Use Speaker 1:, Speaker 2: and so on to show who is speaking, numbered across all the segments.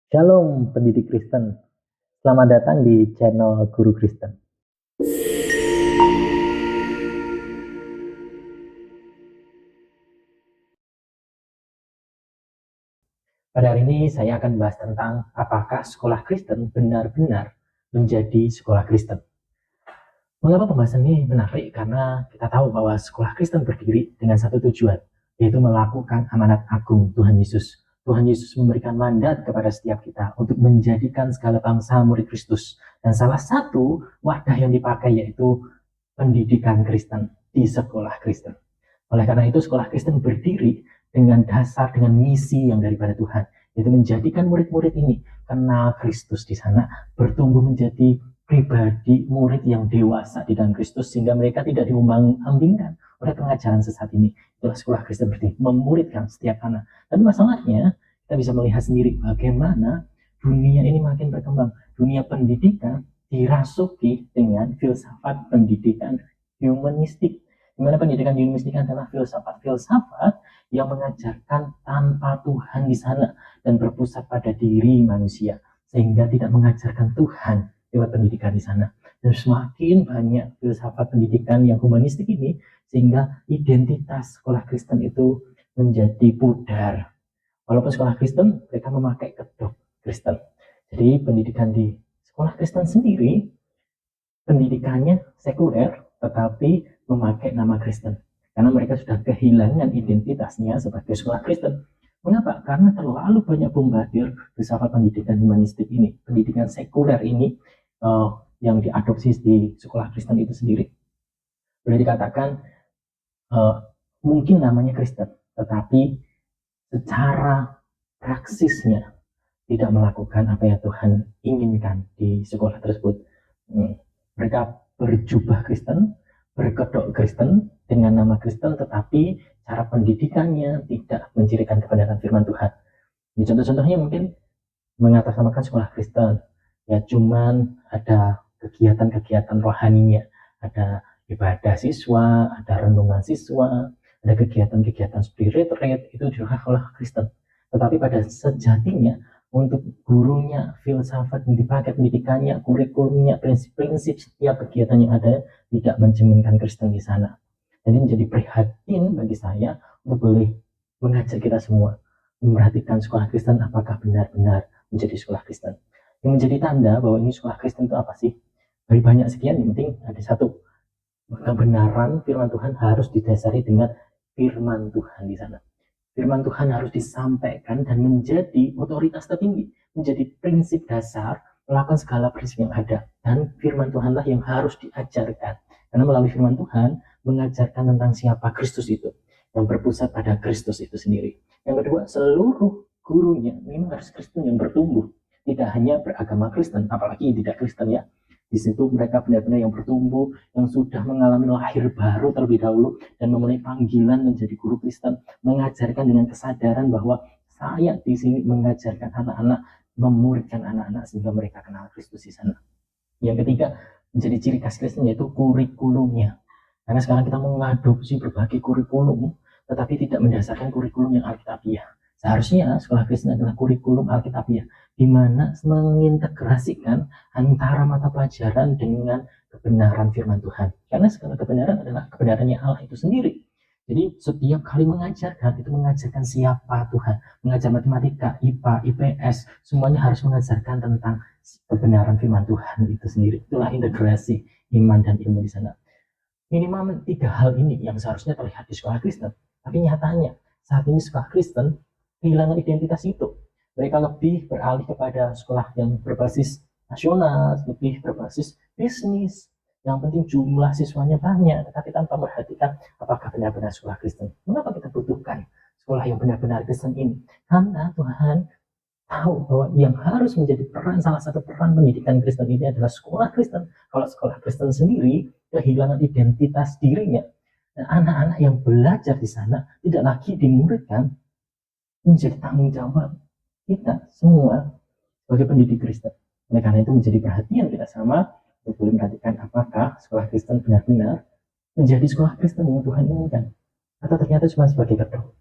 Speaker 1: Shalom pendidik Kristen, selamat datang di channel Guru Kristen. Pada hari ini saya akan membahas tentang apakah sekolah Kristen benar-benar menjadi sekolah Kristen. Mengapa pembahasan ini menarik? Karena kita tahu bahwa sekolah Kristen berdiri dengan satu tujuan, yaitu melakukan amanat agung Tuhan Yesus. Tuhan Yesus memberikan mandat kepada setiap kita untuk menjadikan segala bangsa murid Kristus. Dan salah satu wadah yang dipakai yaitu pendidikan Kristen di sekolah Kristen. Oleh karena itu sekolah Kristen berdiri dengan dasar, dengan misi yang daripada Tuhan, yaitu menjadikan murid-murid ini kenal Kristus di sana, bertumbuh menjadi pribadi murid yang dewasa di dalam Kristus, sehingga mereka tidak diumbang-ambingkan oleh pengajaran sesat ini. Itulah sekolah Kristen berdiri, memuridkan setiap anak. Tapi masalahnya, kita bisa melihat sendiri bagaimana dunia ini makin berkembang. Dunia pendidikan dirasuki dengan filsafat pendidikan humanistik, di mana pendidikan humanistik adalah filsafat-filsafat yang mengajarkan tanpa Tuhan di sana dan berpusat pada diri manusia, sehingga tidak mengajarkan Tuhan lewat pendidikan di sana. Dan semakin banyak filsafat pendidikan yang humanistik ini, sehingga identitas sekolah Kristen itu menjadi pudar. Walaupun sekolah Kristen, mereka memakai kedok Kristen. Jadi pendidikan di sekolah Kristen sendiri, pendidikannya sekuler, tetapi memakai nama Kristen. Karena mereka sudah kehilangan identitasnya sebagai sekolah Kristen. Mengapa? Karena terlalu banyak bombardir filsafat pendidikan humanistik ini, pendidikan sekuler ini yang diadopsi di sekolah Kristen itu sendiri. Boleh dikatakan mungkin namanya Kristen, tetapi secara praksisnya tidak melakukan apa yang Tuhan inginkan di sekolah tersebut. Mereka berjubah Kristen, berkedok Kristen dengan nama Kristen, tetapi cara pendidikannya tidak mencirikan kebenaran firman Tuhan. Ya, contoh-contohnya mungkin mengatasnamakan sekolah Kristen, ya cuman ada kegiatan-kegiatan rohaninya, ada ibadah siswa, ada renungan siswa, ada kegiatan-kegiatan seperti retreat, itu juga sekolah Kristen. Tetapi pada sejatinya untuk gurunya, filsafat yang dipakai pendidikannya, kurikulumnya, prinsip-prinsip setiap kegiatan yang ada tidak mencerminkan Kristen di sana. Jadi menjadi prihatin bagi saya untuk boleh mengajak kita semua memperhatikan sekolah Kristen apakah benar-benar menjadi sekolah Kristen. Yang menjadi tanda bahwa ini sekolah Kristen itu apa sih? Dari banyak sekian, yang penting ada satu, kebenaran firman Tuhan harus didasari dengan firman Tuhan di sana. Firman Tuhan harus disampaikan dan menjadi otoritas tertinggi, menjadi prinsip dasar melakukan segala prinsip yang ada. Dan firman Tuhanlah yang harus diajarkan. Karena melalui firman Tuhan mengajarkan tentang siapa Kristus itu, yang berpusat pada Kristus itu sendiri. Yang kedua, seluruh gurunya memang harus Kristen yang bertumbuh, tidak hanya beragama Kristen, apalagi tidak Kristen ya. Di situ mereka benar-benar yang bertumbuh, yang sudah mengalami lahir baru terlebih dahulu dan memulai panggilan menjadi guru Kristen, mengajarkan dengan kesadaran bahwa saya di sini mengajarkan anak-anak, memuridkan anak-anak sehingga mereka kenal Kristus di sana. Yang ketiga, menjadi ciri khas Kristen yaitu kurikulumnya. Karena sekarang kita mengadopsi berbagai kurikulum, tetapi tidak mendasarkan kurikulum yang alkitabiah. Seharusnya sekolah Kristen adalah kurikulum alkitabiah, di mana mengintegrasikan antara mata pelajaran dengan kebenaran firman Tuhan. Karena segala kebenaran adalah kebenarannya Allah itu sendiri. Jadi setiap kali mengajarkan itu mengajarkan siapa Tuhan. Mengajar matematika, IPA, IPS, semuanya harus mengajarkan tentang kebenaran firman Tuhan itu sendiri. Itulah integrasi iman dan ilmu di sana. Minimal 3 hal ini yang seharusnya terlihat di sekolah Kristen. Tapi nyatanya saat ini sekolah Kristen kehilangan identitas itu. Mereka lebih beralih kepada sekolah yang berbasis nasional, lebih berbasis bisnis. Yang penting jumlah siswanya banyak, tetapi tanpa memperhatikan apakah benar-benar sekolah Kristen. Mengapa kita butuhkan sekolah yang benar-benar Kristen ini? Karena Tuhan tahu bahwa yang harus menjadi salah satu peran pendidikan Kristen ini adalah sekolah Kristen. Kalau sekolah Kristen sendiri kehilangan identitas dirinya, dan anak-anak yang belajar di sana tidak lagi dimuridkan, menjadi tanggung jawab kita semua sebagai pendidik Kristen. Oleh karena itu menjadi perhatian kita sama untuk boleh perhatikan apakah sekolah Kristen benar-benar menjadi sekolah Kristen yang Tuhan inginkan, atau ternyata cuma sebagai kedok.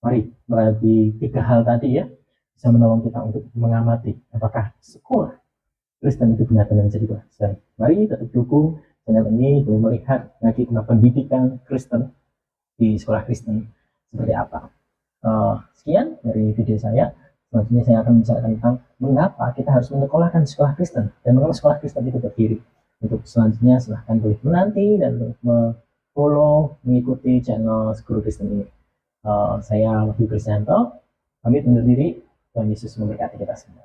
Speaker 1: Mari melalui 3 hal tadi ya, bisa menolong kita untuk mengamati apakah sekolah Kristen itu benar-benar menjadi Kristen. Mari tetap dukung channel ini untuk melihat lagi pendidikan Kristen di sekolah Kristen seperti apa. Sekian dari video saya. Selanjutnya saya akan bicara tentang mengapa kita harus menyekolahkan sekolah Kristen dan mengapa sekolah Kristen itu berdiri. Untuk selanjutnya silahkan boleh menanti dan follow, mengikuti channel Guru Kristen ini. Saya Wahyu Kristianto, pamit undur diri. Tuhan Yesus memberkati kita semua.